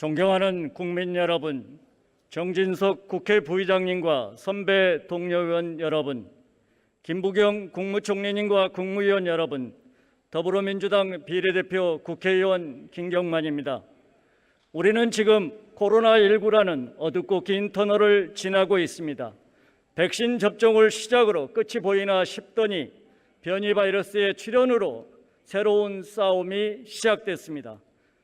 존경하는 국민 여러분, 정진석 국회 부의장님과 선배 동료의원 여러분, 김부겸 국무총리님과 국무위원 여러분, 더불어민주당 비례대표 국회의원 김경만입니다. 우리는 지금 코로나19라는 어둡고 긴 터널을 지나고 있습니다. 백신 접종을 시작으로 끝이 보이나 싶더니 변이 바이러스의 출현으로 새로운 싸움이 시작됐습니다.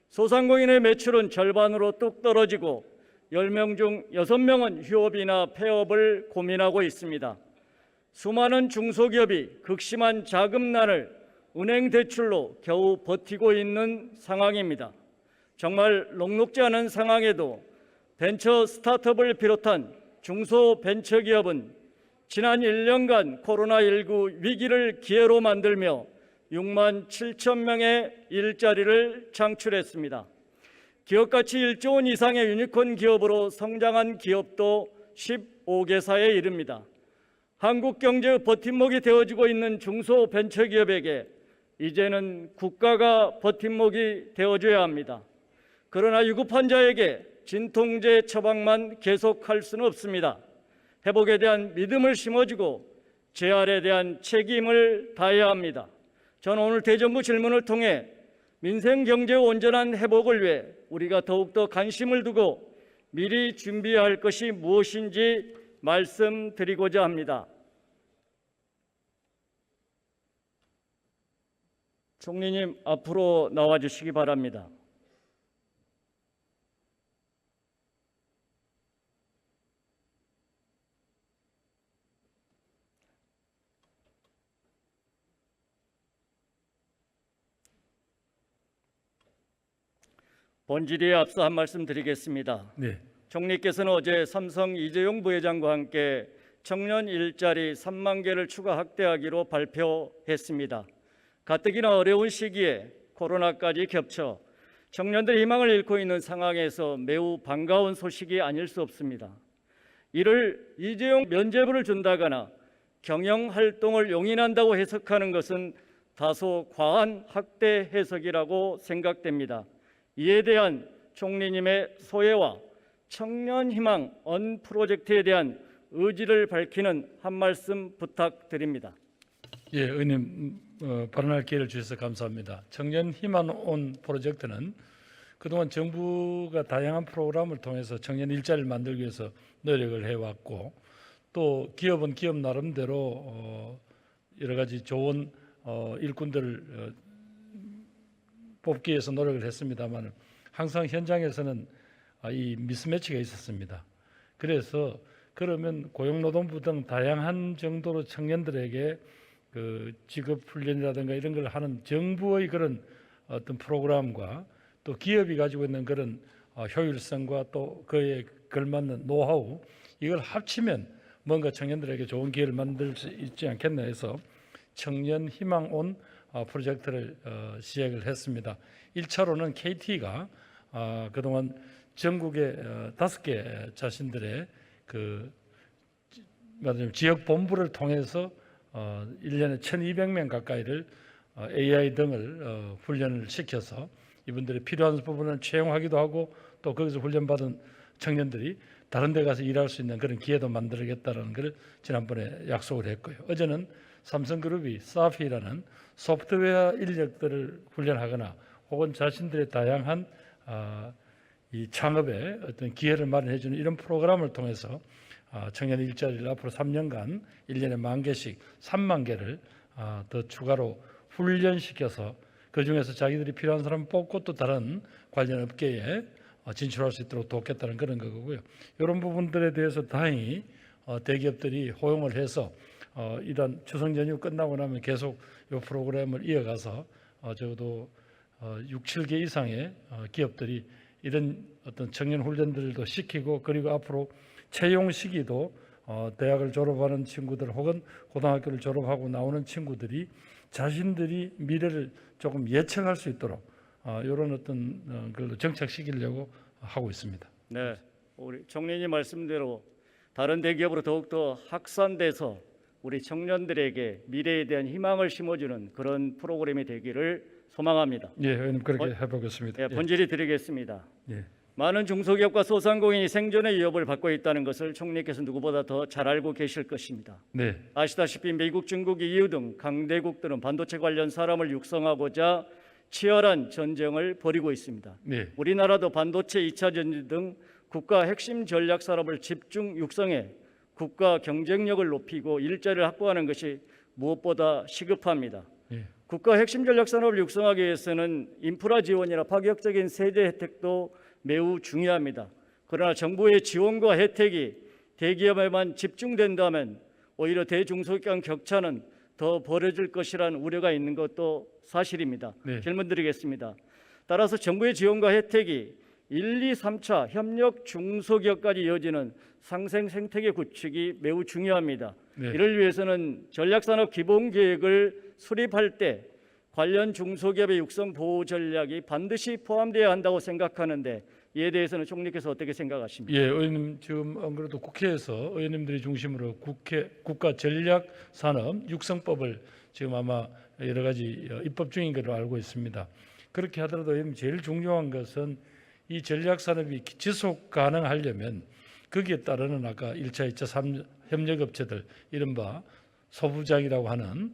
소상공인의 매출은 절반으로 뚝 떨어지고 10명 중 6명은 휴업이나 폐업을 고민하고 있습니다. 수많은 중소기업이 극심한 자금난을 은행 대출로 겨우 버티고 있는 상황입니다. 정말 녹록지 않은 상황에도 벤처 스타트업을 비롯한 중소벤처기업은 지난 1년간 코로나19 위기를 기회로 만들며 6만 7천 명의 일자리를 창출했습니다. 기업가치 1조 원 이상의 유니콘 기업으로 성장한 기업도 15개사에 이릅니다. 한국 경제의 버팀목이 되어지고 있는 중소벤처기업에게 이제는 국가가 버팀목이 되어줘야 합니다. 그러나 위급한 자에게 진통제 처방만 계속할 수는 없습니다. 회복에 대한 믿음을 심어주고 재활에 대한 책임을 다해야 합니다. 저는 오늘 대정부 질문을 통해 민생 경제의 온전한 회복을 위해 우리가 더욱더 관심을 두고 미리 준비해야 할 것이 무엇인지 말씀드리고자 합니다. 총리님 앞으로 나와 주시기 바랍니다. 본질에 앞서 한 말씀 드리겠습니다. 네. 총리께서는 어제 삼성 이재용 부회장과 함께 청년 일자리 3만 개를 추가 확대하기로 발표했습니다. 가뜩이나 어려운 시기에 코로나까지 겹쳐 청년들의 희망을 잃고 있는 상황에서 매우 반가운 소식이 아닐 수 없습니다. 이를 이재용 면죄부를 준다거나 경영활동을 용인한다고 해석하는 것은 다소 과한 확대 해석이라고 생각됩니다. 이에 대한 총리님의 소회와 청년희망 언 프로젝트에 대한 의지를 밝히는 한 말씀 부탁드립니다. 예, 의원님 발언할 기회를 주셔서 감사합니다. 청년희망 온 프로젝트는 그동안 정부가 다양한 프로그램을 통해서 청년 일자리를 만들기 위해서 노력을 해왔고, 또 기업은 기업 나름대로 여러 가지 좋은 일꾼들을 뽑기 위해서 노력을 했습니다만 항상 현장에서는 이 미스매치가 있었습니다. 그래서 그러면 고용노동부 등 다양한 정도로 청년들에게 그 직업 훈련이라든가 이런 걸 하는 정부의 그런 어떤 프로그램과 또 기업이 가지고 있는 그런 효율성과 또 그에 걸맞는 노하우, 이걸 합치면 뭔가 청년들에게 좋은 기회를 만들 수 있지 않겠나 해서 청년 희망 온 프로젝트를 시작을 했습니다. 1차로는 KT가 그동안 전국의 5개 자신들의 그 지역 본부를 통해서 1년에 1,200명 가까이를 AI 등을 훈련을 시켜서 이분들이 필요한 부분을 채용하기도 하고, 또 거기서 훈련받은 청년들이 다른 데 가서 일할 수 있는 그런 기회도 만들겠다는 것을 지난번에 약속을 했고요. 어제는 삼성그룹이 사피라는 소프트웨어 인력들을 훈련하거나 혹은 자신들의 다양한 이 창업에 어떤 기회를 마련해 주는 이런 프로그램을 통해서 청년 일자리를 앞으로 3년간 1년에 10,000개씩 3만 개를 더 추가로 훈련시켜서 그중에서 자기들이 필요한 사람 뽑고 또 다른 관련 업계에 진출할 수 있도록 돕겠다는 그런 거고요. 이런 부분들에 대해서 다행히 대기업들이 호응을 해서 이런 추석 연휴 끝나고 나면 계속 이 프로그램을 이어가서 적어도 6, 7개 이상의 기업들이 이런 어떤 청년 훈련들도 시키고, 그리고 앞으로 채용 시기도 대학을 졸업하는 친구들 혹은 고등학교를 졸업하고 나오는 친구들이 자신들이 미래를 조금 예측할 수 있도록 이런 어떤 걸로 정착시키려고 하고 있습니다. 네, 우리 총리님 말씀대로 다른 대기업으로 더욱더 확산돼서 우리 청년들에게 미래에 대한 희망을 심어주는 그런 프로그램이 되기를 소망합니다. 예, 의원님 그렇게 해보겠습니다. 예, 본질이 드리겠습니다. 예. 많은 중소기업과 소상공인이 생존의 위협을 받고 있다는 것을 총리께서 누구보다 더 잘 알고 계실 것입니다. 네, 아시다시피 미국, 중국, EU 등 강대국들은 반도체 관련 사람을 육성하고자 치열한 전쟁을 벌이고 있습니다. 네, 우리나라도 반도체 2차 전지 등 국가 핵심 전략 산업을 집중 육성해 국가 경쟁력을 높이고 일자리를 확보하는 것이 무엇보다 시급합니다. 네. 국가 핵심 전략 산업을 육성하기 위해서는 인프라 지원이나 파격적인 세제 혜택도 매우 중요합니다. 그러나 정부의 지원과 혜택이 대기업에만 집중된다면 오히려 대중소기업 간 격차는 더 벌어질 것이라는 우려가 있는 것도 사실입니다. 네. 질문 드리겠습니다. 따라서 정부의 지원과 혜택이 1, 2, 3차 협력 중소기업까지 이어지는 상생 생태계 구축이 매우 중요합니다. 네. 이를 위해서는 전략산업 기본계획을 수립할 때 관련 중소기업의 육성 보호 전략이 반드시 포함되어야 한다고 생각하는데 이에 대해서는 총리께서 어떻게 생각하십니까? 예, 의원님 지금 안 그래도 국회에서 의원님들이 중심으로 국가 전략산업 육성법을 지금 아마 여러 가지 입법 중인 걸로 알고 있습니다. 그렇게 하더라도 의원님 제일 중요한 것은 이 전략산업이 지속 가능하려면 거기에 따르는 아까 1차, 2차, 3 협력업체들 이른바 소부장이라고 하는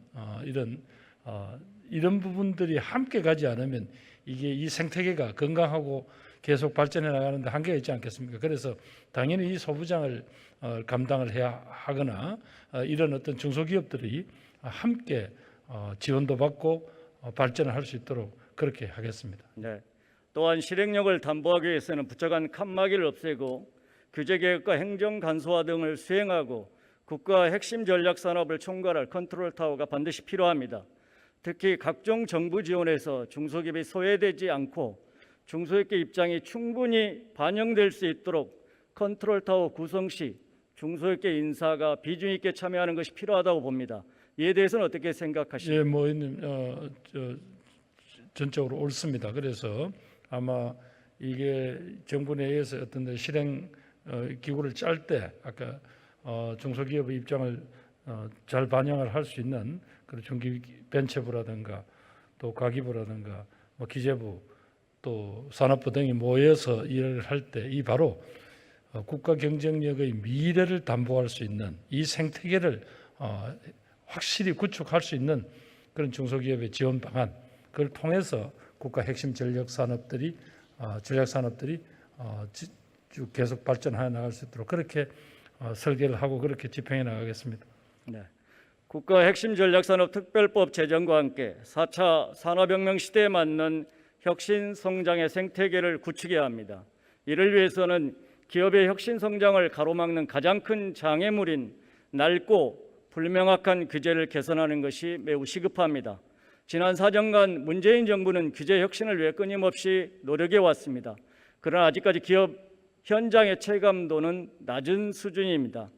이런 부분들이 함께 가지 않으면 이게 이 생태계가 건강하고 계속 발전해 나가는데 한계가 있지 않겠습니까? 그래서 당연히 이 소부장을 감당을 해야 하거나 이런 어떤 중소기업들이 함께 지원도 받고 발전을 할 수 있도록 그렇게 하겠습니다. 네. 또한 실행력을 담보하기 위해서는 부쩍한 칸막이를 없애고 규제 개혁과 행정 간소화 등을 수행하고 국가 핵심 전략 산업을 총괄할 컨트롤 타워가 반드시 필요합니다. 특히 각종 정부 지원에서 중소기업이 소외되지 않고 중소기업의 입장이 충분히 반영될 수 있도록 컨트롤 타워 구성 시 중소기업의 인사가 비중 있게 참여하는 것이 필요하다고 봅니다. 이에 대해서는 어떻게 생각하십니까? 예, 뭐 전적으로 옳습니다. 그래서 아마 이게 정부 내에서 어떤 실행 기구를 짤 때 아까 중소기업의 입장을 잘 반영을 할 수 있는 그런 중기벤처부라든가 또 과기부라든가 뭐 기재부 또 산업부 등이 모여서 일을 할 때 이 바로 국가 경쟁력의 미래를 담보할 수 있는 이 생태계를 확실히 구축할 수 있는 그런 중소기업의 지원 방안 그걸 통해서 국가 핵심 전략 산업들이 쭉 계속 발전해 나갈 수 있도록 그렇게 설계를 하고 그렇게 집행해 나가겠습니다. 네. 국가 핵심 전략산업 특별법 제정과 함께 4차 산업혁명 시대에 맞는 혁신 성장의 생태계를 구축해야 합니다. 이를 위해서는 기업의 혁신 성장을 가로막는 가장 큰 장애물인 낡고 불명확한 규제를 개선하는 것이 매우 시급합니다. 지난 4년간 문재인 정부는 규제 혁신을 위해 끊임없이 노력해 왔습니다. 그러나 아직까지 기업 현장의 체감도는 낮은 수준입니다.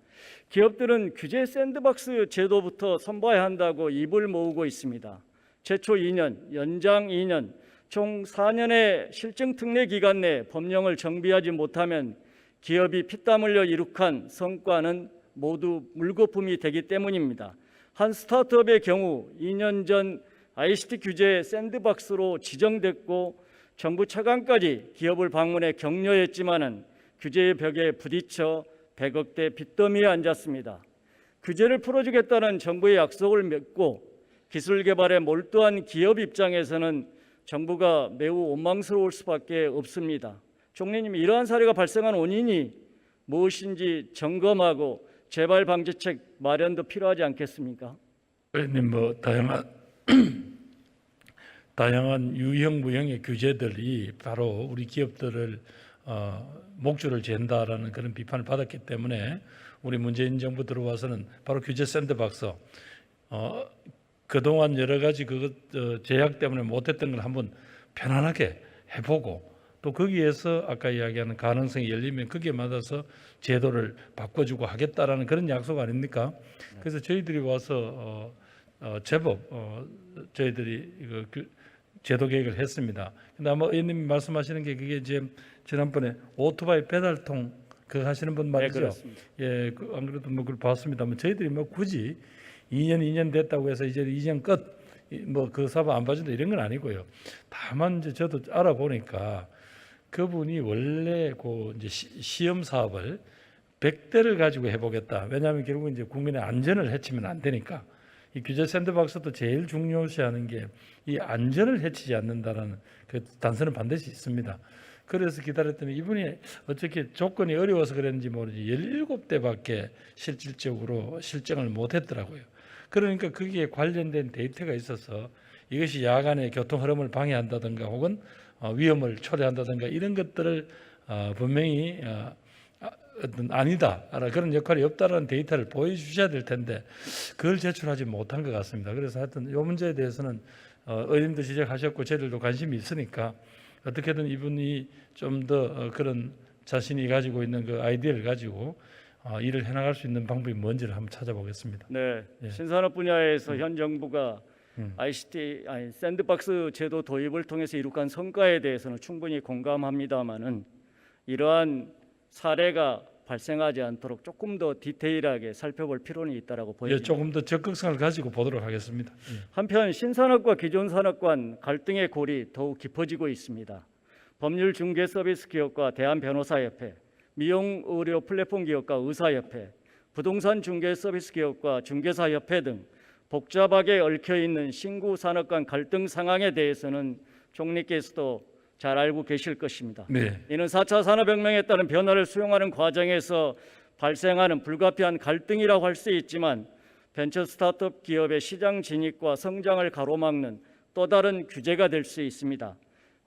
기업들은 규제 샌드박스 제도부터 선보아야 한다고 입을 모으고 있습니다. 최초 2년, 연장 2년, 총 4년의 실증 특례 기간 내 법령을 정비하지 못하면 기업이 피땀 흘려 이룩한 성과는 모두 물거품이 되기 때문입니다. 한 스타트업의 경우 2년 전 ICT 규제 샌드박스로 지정됐고 정부 차관까지 기업을 방문해 격려했지만은 규제의 벽에 부딪혀 100억대 빚더미에 앉았습니다. 규제를 풀어주겠다는 정부의 약속을 믿고 기술 개발에 몰두한 기업 입장에서는 정부가 매우 원망스러울 수밖에 없습니다. 총리님, 이러한 사례가 발생한 원인이 무엇인지 점검하고 재발 방지책 마련도 필요하지 않겠습니까? 의원님 뭐 다양한 유형 무형의 규제들이 바로 우리 기업들을 목줄을 잰다라는 그런 비판을 받았기 때문에 우리 문재인 정부 들어와서는 바로 규제 샌드박스 그동안 여러 가지 제약 때문에 못했던 걸 한번 편안하게 해보고 또 거기에서 아까 이야기하는 가능성이 열리면 거기에 맞아서 제도를 바꿔주고 하겠다라는 그런 약속 아닙니까? 그래서 저희들이 와서 제법 저희들이 제도 계획을 했습니다. 근데 아마 의원님 말씀하시는 게 그게 이제 지난번에 오토바이 배달통 그거 하시는 분 말이죠. 네, 그렇습니다. 예, 안 그래도 뭐 그걸 봤습니다만 저희들이 뭐 굳이 2년 됐다고 해서 이제 2년 끝 뭐 그 사업 안 봐준다 이런 건 아니고요. 다만 이제 저도 알아보니까 그분이 원래 그 이제 시험 사업을 100대를 가지고 해보겠다. 왜냐하면 결국 이제 국민의 안전을 해치면 안 되니까. 이 규제 샌드박스도 제일 중요시하는 게 이 안전을 해치지 않는다라는 그 단서는 반드시 있습니다. 그래서 기다렸더니 이분이 어떻게 조건이 어려워서 그랬는지 모르지 17대밖에 실질적으로 실정을 못했더라고요. 그러니까 거기에 관련된 데이터가 있어서 이것이 야간의 교통 흐름을 방해한다든가 혹은 위험을 초래한다든가 이런 것들을 분명히 어떤 아니다 그런 역할이 없다라는 데이터를 보여주셔야 될 텐데 그걸 제출하지 못한 것 같습니다. 그래서 하여튼 이 문제에 대해서는 의원님도 지적하셨고 저희들도 관심이 있으니까 어떻게든 이분이 좀 더 그런 자신이 가지고 있는 그 아이디어를 가지고 일을 해나갈 수 있는 방법이 뭔지를 한번 찾아보겠습니다. 네, 예. 신산업 분야에서 현 정부가 샌드박스 제도 도입을 통해서 이룩한 성과에 대해서는 충분히 공감합니다만은 이러한 사례가 발생하지 않도록 조금 더 디테일하게 살펴볼 필요는 있다라고 예, 보입니다. 조금 더 적극성을 가지고 보도록 하겠습니다. 예. 한편 신산업과 기존 산업 간 갈등의 골이 더욱 깊어지고 있습니다. 법률 중개 서비스 기업과 대한변호사협회, 미용 의료 플랫폼 기업과 의사협회, 부동산 중개 서비스 기업과 중개사협회 등 복잡하게 얽혀 있는 신구 산업 간 갈등 상황에 대해서는 총리께서도 잘 알고 계실 것입니다. 네. 이는 4차 산업혁명에 따른 변화를 수용하는 과정에서 발생하는 불가피한 갈등이라고 할 수 있지만 벤처 스타트업 기업의 시장 진입과 성장을 가로막는 또 다른 규제가 될 수 있습니다.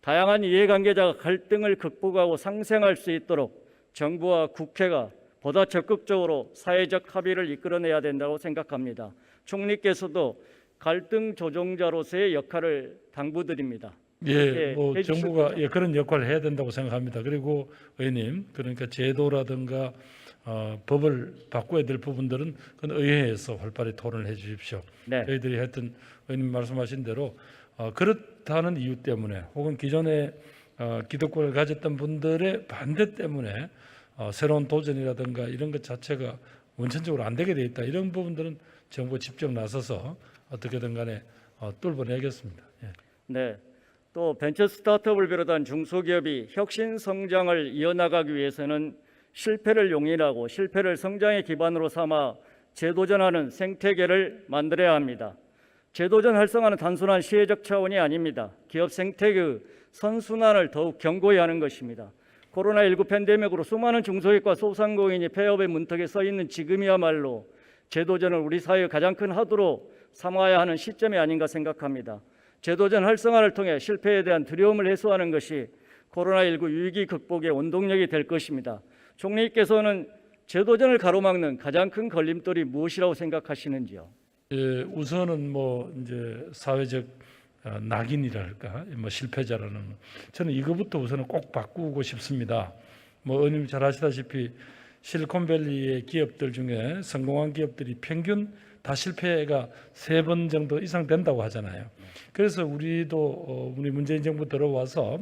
다양한 이해관계자가 갈등을 극복하고 상생할 수 있도록 정부와 국회가 보다 적극적으로 사회적 합의를 이끌어내야 된다고 생각합니다. 총리께서도 갈등 조정자로서의 역할을 당부드립니다. 예, 뭐 해주실 정부가 거죠? 그런 역할을 해야 된다고 생각합니다. 그리고 의원님, 그러니까 제도라든가 법을 바꿔야 될 부분들은 그건 의회에서 활발히 토론을 해주십시오. 네. 저희들이 하여튼 의원님 말씀하신 대로 그렇다는 이유 때문에 혹은 기존에 기득권을 가졌던 분들의 반대 때문에 새로운 도전이라든가 이런 것 자체가 원천적으로 안 되게 돼 있다. 이런 부분들은 정부 직접 나서서 어떻게든 간에 뚫어내겠습니다. 예. 네. 또 벤처 스타트업을 비롯한 중소기업이 혁신 성장을 이어나가기 위해서는 실패를 용인하고 실패를 성장의 기반으로 삼아 재도전하는 생태계를 만들어야 합니다. 재도전 활성화는 단순한 시혜적 차원이 아닙니다. 기업 생태계의 선순환을 더욱 견고히 하는 것입니다. 코로나19 팬데믹으로 수많은 중소기업과 소상공인이 폐업의 문턱에 서 있는 지금이야말로 재도전을 우리 사회의 가장 큰 화두로 삼아야 하는 시점이 아닌가 생각합니다. 재도전 활성화를 통해 실패에 대한 두려움을 해소하는 것이 코로나19 위기 극복의 원동력이 될 것입니다. 총리께서는 재도전을 가로막는 가장 큰 걸림돌이 무엇이라고 생각하시는지요? 예, 우선은 뭐 이제 사회적 낙인이랄까, 뭐 실패자라는 저는 이거부터 우선은 꼭 바꾸고 싶습니다. 뭐 의원님 잘 아시다시피 실리콘밸리의 기업들 중에 성공한 기업들이 평균 다 실패가 3번 정도 이상 된다고 하잖아요. 그래서 우리도 우리 문재인 정부 들어와서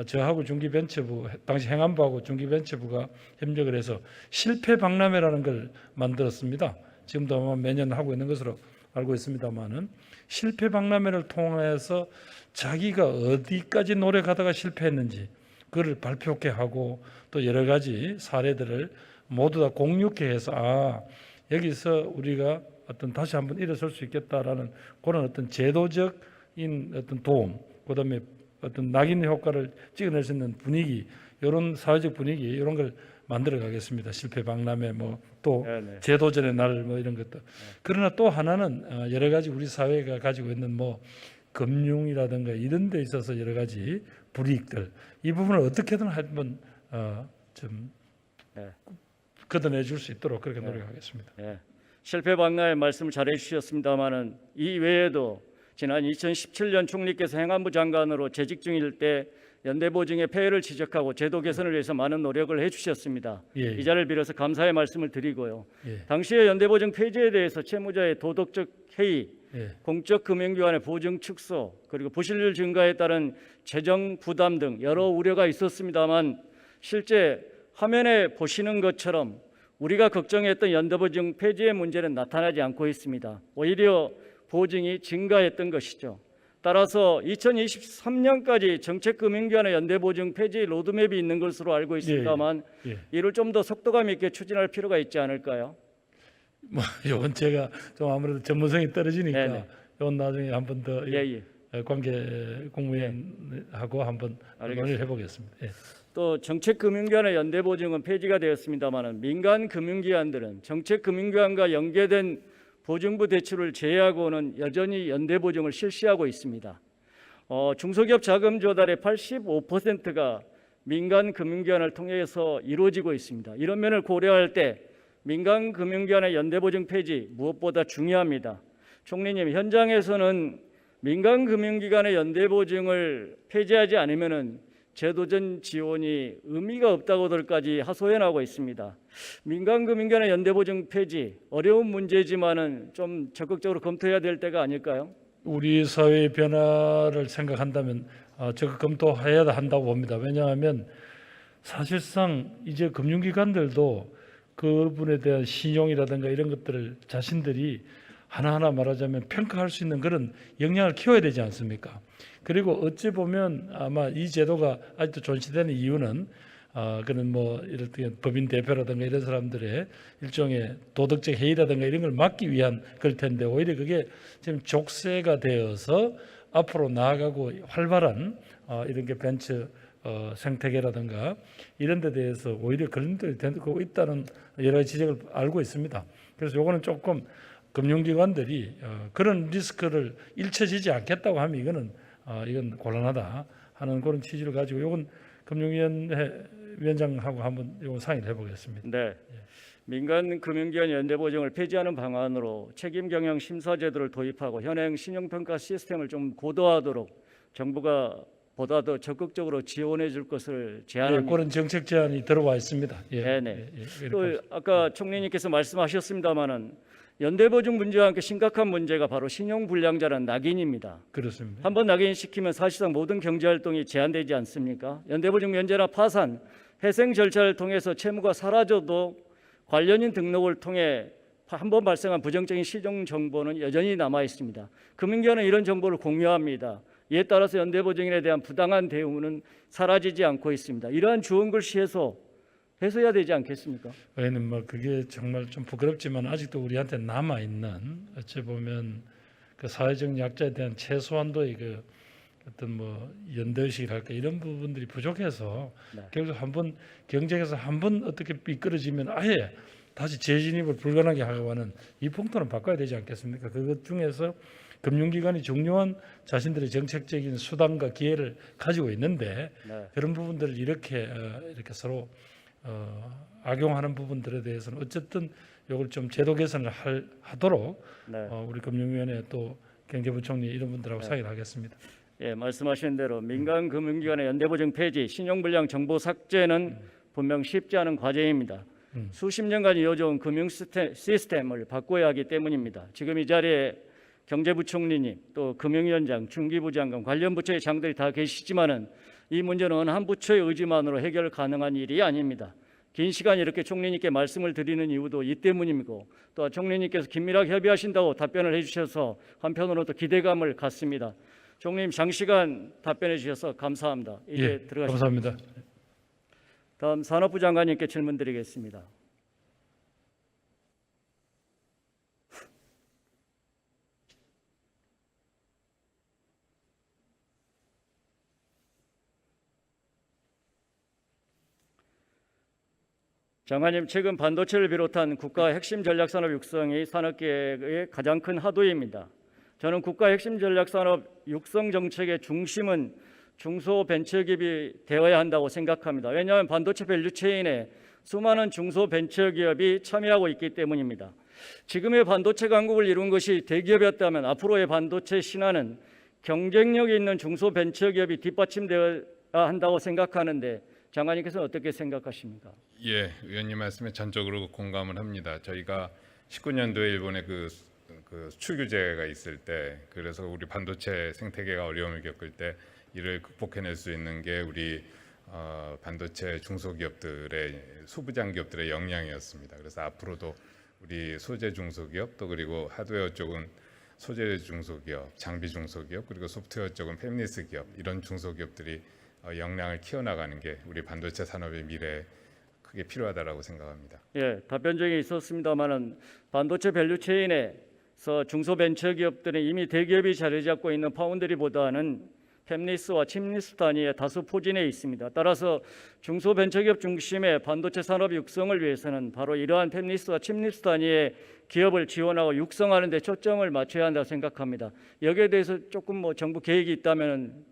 저하고 중기벤처부 당시 행안부하고 중기벤처부가 협력을 해서 실패 박람회라는 걸 만들었습니다. 지금도 아마 매년 하고 있는 것으로 알고 있습니다만은 실패 박람회를 통해서 자기가 어디까지 노력하다가 실패했는지 그걸 발표케 하고 또 여러 가지 사례들을 모두 다 공유케 해서 여기서 우리가 어떤 다시 한번 일어설 수 있겠다라는 그런 어떤 제도적인 어떤 도움, 그다음에 어떤 낙인 효과를 찍어낼 수 있는 분위기, 이런 사회적 분위기 이런 걸 만들어 가겠습니다. 실패 박람회 또 재도전의 날 이런 것도. 그러나 또 하나는 여러 가지 우리 사회가 가지고 있는 금융이라든가 이런 데 있어서 여러 가지 불이익들 이 부분을 어떻게든 한번 좀 걷어내 줄 수 있도록 그렇게 노력하겠습니다. 실패 박람회 말씀을 잘 해주셨습니다마는 이 외에도 지난 2017년 총리께서 행안부 장관으로 재직 중일 때 연대보증의 폐해를 지적하고 제도 개선을 위해서 많은 노력을 해주셨습니다. 예. 이 자리를 빌어서 감사의 말씀을 드리고요. 예. 당시의 연대보증 폐지에 대해서 채무자의 도덕적 해이, 예. 공적 금융기관의 보증 축소, 그리고 부실률 증가에 따른 재정 부담 등 여러 우려가 있었습니다만 실제 화면에 보시는 것처럼 우리가 걱정했던 연대보증 폐지의 문제는 나타나지 않고 있습니다. 오히려 보증이 증가했던 것이죠. 따라서 2023년까지 정책금융기관의 연대보증 폐지 로드맵이 있는 것으로 알고 있습니다만 예. 이를 좀 더 속도감 있게 추진할 필요가 있지 않을까요? 뭐 이건 제가 좀 아무래도 전문성이 떨어지니까 네네. 이건 나중에 한 번 더 예. 관계 공무원하고 한번 논의를 해보겠습니다. 예. 또 정책금융기관의 연대보증은 폐지가 되었습니다만 민간 금융기관들은 정책금융기관과 연계된 보증부 대출을 제외하고는 여전히 연대보증을 실시하고 있습니다. 중소기업 자금 조달의 85%가 민간 금융기관을 통해서 이루어지고 있습니다. 이런 면을 고려할 때 민간 금융기관의 연대보증 폐지 무엇보다 중요합니다. 총리님, 현장에서는 민간 금융기관의 연대보증을 폐지하지 않으면은 제도적 지원이 의미가 없다고들까지 하소연하고 있습니다. 민간 금융기관의 연대보증 폐지 어려운 문제지만은 좀 적극적으로 검토해야 될 때가 아닐까요? 우리 사회의 변화를 생각한다면 적극 검토해야 한다고 봅니다. 왜냐하면 사실상 이제 금융기관들도 그분에 대한 신용이라든가 이런 것들을 자신들이 하나하나 말하자면 평가할 수 있는 그런 역량을 키워야 되지 않습니까? 그리고 어찌 보면 아마 이 제도가 아직도 존치되는 이유는 그런 뭐 이럴 때 법인 대표라든가 이런 사람들의 일종의 도덕적 해이라든가 이런 걸 막기 위한 그럴 텐데 오히려 그게 지금 족쇄가 되어서 앞으로 나아가고 활발한 이런 게 벤처 생태계라든가 이런 데 대해서 오히려 그런 데를 되고 있다는 여러 가지 지적을 알고 있습니다. 그래서 요거는 조금 금융기관들이 그런 리스크를 잃혀지지 않겠다고 하면 이건 곤란하다 하는 그런 취지를 가지고 이건 금융위원회 위원장하고 한번 이거 상의를 해보겠습니다. 네. 민간 금융기관 연대보증을 폐지하는 방안으로 책임경영 심사제도를 도입하고 현행 신용평가 시스템을 좀 고도화하도록 정부가 보다 더 적극적으로 지원해 줄 것을 제안합니다. 그런 정책 제안이 들어와 있습니다. 네네. 또 아까 총리님께서 말씀하셨습니다마는 연대보증 문제와 함께 심각한 문제가 바로 신용불량자라는 낙인입니다. 그렇습니다. 한번 낙인시키면 사실상 모든 경제활동이 제한되지 않습니까? 연대보증 면제나 파산, 회생 절차를 통해서 채무가 사라져도 관련인 등록을 통해 한번 발생한 부정적인 시정 정보는 여전히 남아 있습니다. 금융기관은 이런 정보를 공유합니다. 이에 따라서 연대보증인에 대한 부당한 대우는 사라지지 않고 있습니다. 이러한 주원글씨 해소해야 되지 않겠습니까? 왜냐면 뭐 그게 정말 좀 부끄럽지만 아직도 우리한테 남아 있는 어찌 보면 그 사회적 약자에 대한 최소한도의 그 어떤 뭐 연대의식이랄까 이런 부분들이 부족해서 결국 한번 경쟁에서 한번 어떻게 미끄러지면 아예 다시 재진입을 불가능하게 하고 하는 이 풍토는 바꿔야 되지 않겠습니까? 그것 중에서 금융기관이 중요한 자신들의 정책적인 수단과 기회를 가지고 있는데 그런 부분들을 이렇게 서로 악용하는 부분들에 대해서는 어쨌든 이걸 좀 제도 개선을 하도록 우리 금융위원회 또 경제부총리 이런 분들하고 상의를 하겠습니다. 예, 말씀하신 대로 민간 금융기관의 연대보증 폐지, 신용불량 정보 삭제는 분명 쉽지 않은 과제입니다. 수십 년간 이어져온 금융 시스템을 바꿔야 하기 때문입니다. 지금 이 자리에 경제부총리님, 또 금융위원장, 중기부 장관, 관련 부처의 장들이 다 계시지만은 이 문제는 어느 한 부처의 의지만으로 해결 가능한 일이 아닙니다. 긴 시간 이렇게 총리님께 말씀을 드리는 이유도 이 때문이고 또 총리님께서 긴밀하게 협의하신다고 답변을 해주셔서 한편으로 또 기대감을 갖습니다. 총리님 장시간 답변해 주셔서 감사합니다. 이제 들어가시죠. 감사합니다. 다음 산업부 장관님께 질문드리겠습니다. 장관님, 최근 반도체를 비롯한 국가 핵심 전략산업 육성이 산업계의 가장 큰 화두입니다. 저는 국가 핵심 전략산업 육성 정책의 중심은 중소벤처기업이 되어야 한다고 생각합니다. 왜냐하면 반도체 밸류체인에 수많은 중소벤처기업이 참여하고 있기 때문입니다. 지금의 반도체 강국을 이룬 것이 대기업이었다면 앞으로의 반도체 신화는 경쟁력이 있는 중소벤처기업이 뒷받침되어야 한다고 생각하는데 장관님께서는 어떻게 생각하십니까? 예, 의원님 말씀에 전적으로 공감을 합니다. 저희가 19년도에 일본의 그 수출 규제가 있을 때, 그래서 우리 반도체 생태계가 어려움을 겪을 때 이를 극복해낼 수 있는 게 우리 반도체 중소기업들의 소부장 기업들의 역량이었습니다. 그래서 앞으로도 우리 소재 중소기업 또 그리고 하드웨어 쪽은 소재 중소기업, 장비 중소기업, 그리고 소프트웨어 쪽은 페미니스트 기업, 이런 중소기업들이 역량을 키워나가는 게 우리 반도체 산업의 미래에 크게 필요하다라고 생각합니다. 예, 답변 중에 있었습니다만은 반도체 밸류체인에서 중소벤처기업들은 이미 대기업이 자리 잡고 있는 파운드리보다는 팹리스와 칩리스 단위에 다수 포진해 있습니다. 따라서 중소벤처기업 중심의 반도체 산업 육성을 위해서는 바로 이러한 팹리스와 칩리스 단위의 기업을 지원하고 육성하는 데 초점을 맞춰야 한다고 생각합니다. 여기에 대해서 조금 뭐 정부 계획이 있다면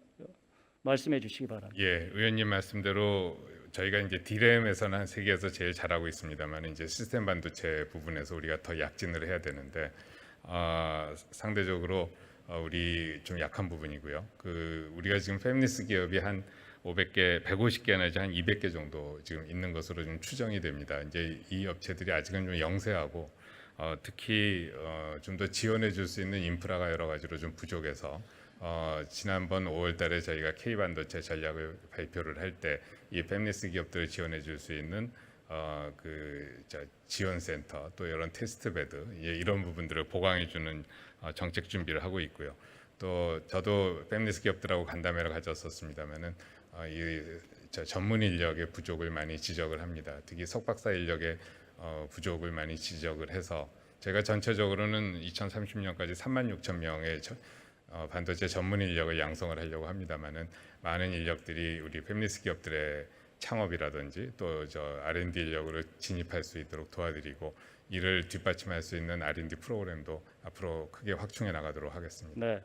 말씀해 주시기 바랍니다. 예, 의원님 말씀대로 저희가 이제 D램에서는 세계에서 제일 잘하고 있습니다만 이제 시스템 반도체 부분에서 우리가 더 약진을 해야 되는데 상대적으로 우리 좀 약한 부분이고요. 우리가 지금 페미니스트 기업이 한 500개, 150개 내지 한 200개 정도 지금 있는 것으로 좀 추정이 됩니다. 이제 이 업체들이 아직은 좀 영세하고 특히 좀 더 지원해 줄 수 있는 인프라가 여러 가지로 좀 부족해서 지난번 5월달에 저희가 K 반도체 전략을 발표를 할 때 이 페미니스트 기업들을 지원해 줄 수 있는 지원센터 또 이런 테스트베드 이런 부분들을 보강해 주는 정책 준비를 하고 있고요. 또 저도 페미니스트 기업들하고 간담회를 가졌었습니다만은 이 전문 인력의 부족을 많이 지적을 합니다. 특히 석박사 인력의 부족을 많이 지적을 해서 제가 전체적으로는 2030년까지 36,000명의 반도체 전문 인력을 양성을 하려고 합니다만은 많은 인력들이 우리 페미니스트 기업들의 창업이라든지 또 R&D 인력으로 진입할 수 있도록 도와드리고 이를 뒷받침할 수 있는 R&D 프로그램도 앞으로 크게 확충해 나가도록 하겠습니다. 네.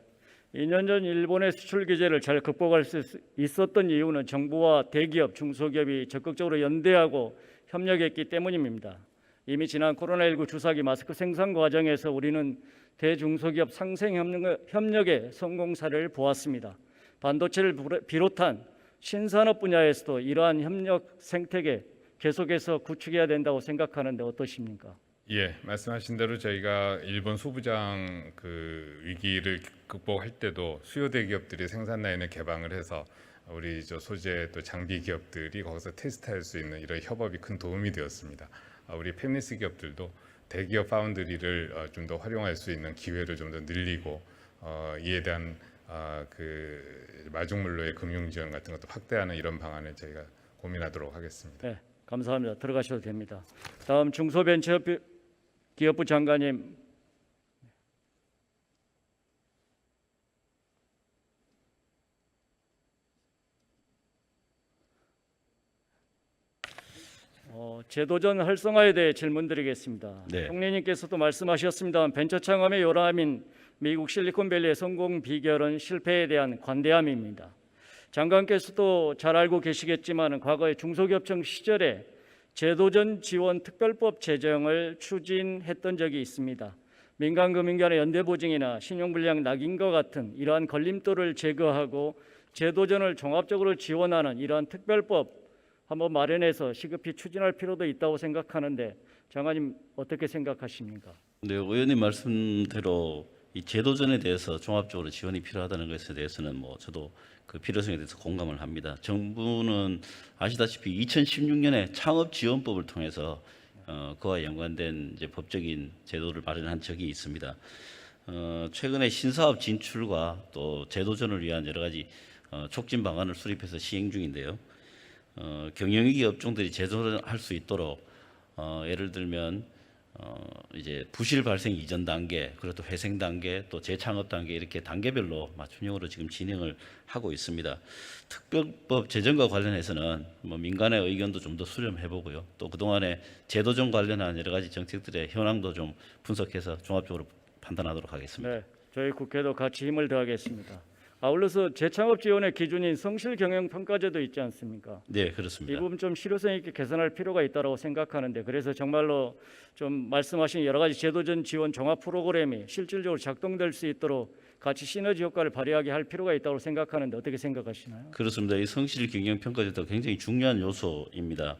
2년 전 일본의 수출 규제를 잘 극복할 수 있었던 이유는 정부와 대기업, 중소기업이 적극적으로 연대하고 협력했기 때문입니다. 이미 지난 코로나19 주사기 마스크 생산 과정에서 우리는 대중소기업 상생 협력의 성공 사례를 보았습니다. 반도체를 비롯한 신산업 분야에서도 이러한 협력 생태계 계속해서 구축해야 된다고 생각하는데 어떠십니까? 예, 말씀하신 대로 저희가 일본 소부장 위기를 극복할 때도 수요 대기업들이 생산 라인을 개방을 해서 우리 소재 또 장비 기업들이 거기서 테스트할 수 있는 이런 협업이 큰 도움이 되었습니다. 우리 페미니스트 기업들도 대기업 파운드리를 좀 더 활용할 수 있는 기회를 좀 더 늘리고 이에 대한 마중물로의 금융 지원 같은 것도 확대하는 이런 방안을 저희가 고민하도록 하겠습니다. 네, 감사합니다. 들어가셔도 됩니다. 다음 중소벤처기업부 장관님. 제도전 활성화에 대해 질문드리겠습니다. 네. 총리님께서도 말씀하셨습니다만 벤처 창업의 요람인 미국 실리콘밸리의 성공 비결은 실패에 대한 관대함입니다. 장관께서도 잘 알고 계시겠지만 과거에 중소기업청 시절에 제도전 지원 특별법 제정을 추진했던 적이 있습니다. 민간금융 간의 연대 보증이나 신용불량 낙인과 같은 이러한 걸림돌을 제거하고 제도전을 종합적으로 지원하는 이러한 특별법 한번 마련해서 시급히 추진할 필요도 있다고 생각하는데 장관님 어떻게 생각하십니까? 네, 의원님 말씀대로 이 제도전에 대해서 종합적으로 지원이 필요하다는 것에 대해서는 저도 그 필요성에 대해서 공감을 합니다. 정부는 아시다시피 2016년에 창업지원법을 통해서 그와 연관된 이제 법적인 제도를 마련한 적이 있습니다. 최근에 신사업 진출과 또 제도전을 위한 여러 가지 촉진 방안을 수립해서 시행 중인데요. 경영위기 업종들이 제도전할 수 있도록 예를 들면 이제 부실 발생 이전 단계, 그리고 또 회생 단계, 또 재창업 단계 이렇게 단계별로 맞춤형으로 지금 진행을 하고 있습니다. 특별법 제정과 관련해서는 민간의 의견도 좀 더 수렴해 보고요. 또 그동안에 제도전 관련한 여러 가지 정책들의 현황도 좀 분석해서 종합적으로 판단하도록 하겠습니다. 네, 저희 국회도 같이 힘을 더하겠습니다. 아울러서 재창업 지원의 기준인 성실 경영 평가제도 있지 않습니까? 네, 이 그렇습니다. 부분 좀 실효성 있게 개선할 필요가 있다고 생각하는데 그래서 정말로 좀 말씀하신 여러 가지 제도전 지원 종합 프로그램이 실질적으로 작동될 수 있도록 같이 시너지 효과를 발휘하게 할 필요가 있다고 생각하는데 어떻게 생각하시나요? 그렇습니다. 이 성실 경영 평가제도 굉장히 중요한 요소입니다.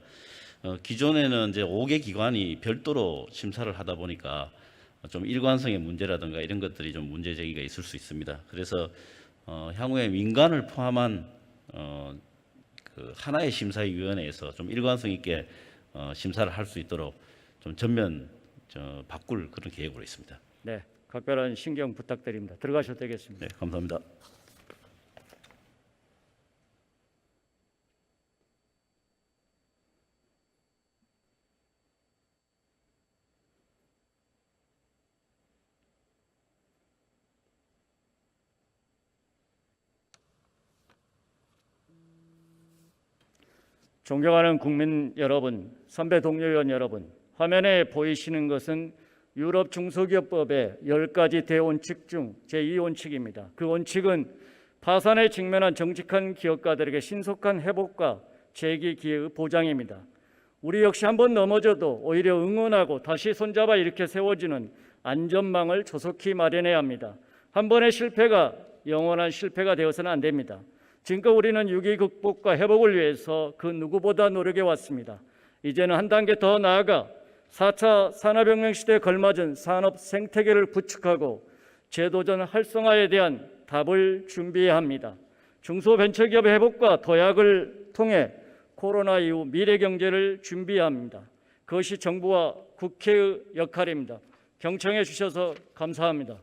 기존에는 이제 5개 기관이 별도로 심사를 하다 보니까 좀 일관성의 문제라든가 이런 것들이 좀 문제 제기가 있을 수 있습니다. 그래서 향후에 민간을 포함한 그 하나의 심사위원회에서 좀 일관성 있게 심사를 할 수 있도록 좀 전면 바꿀 그런 계획으로 있습니다. 네, 각별한 신경 부탁드립니다. 들어가셔도 되겠습니다. 네, 감사합니다. 존경하는 국민 여러분, 선배 동료 의원 여러분, 화면에 보이시는 것은 유럽 중소기업법의 10가지 대원칙 중 제2원칙입니다. 그 원칙은 파산에 직면한 정직한 기업가들에게 신속한 회복과 재기 기회의 보장입니다. 우리 역시 한번 넘어져도 오히려 응원하고 다시 손잡아 일으켜 세워지는 안전망을 조속히 마련해야 합니다. 한 번의 실패가 영원한 실패가 되어서는 안 됩니다. 지금껏 우리는 위기 극복과 회복을 위해서 그 누구보다 노력해 왔습니다. 이제는 한 단계 더 나아가 4차 산업혁명 시대에 걸맞은 산업 생태계를 구축하고 제도전 활성화에 대한 답을 준비해야 합니다. 중소벤처기업의 회복과 도약을 통해 코로나 이후 미래 경제를 준비해야 합니다. 그것이 정부와 국회의 역할입니다. 경청해 주셔서 감사합니다.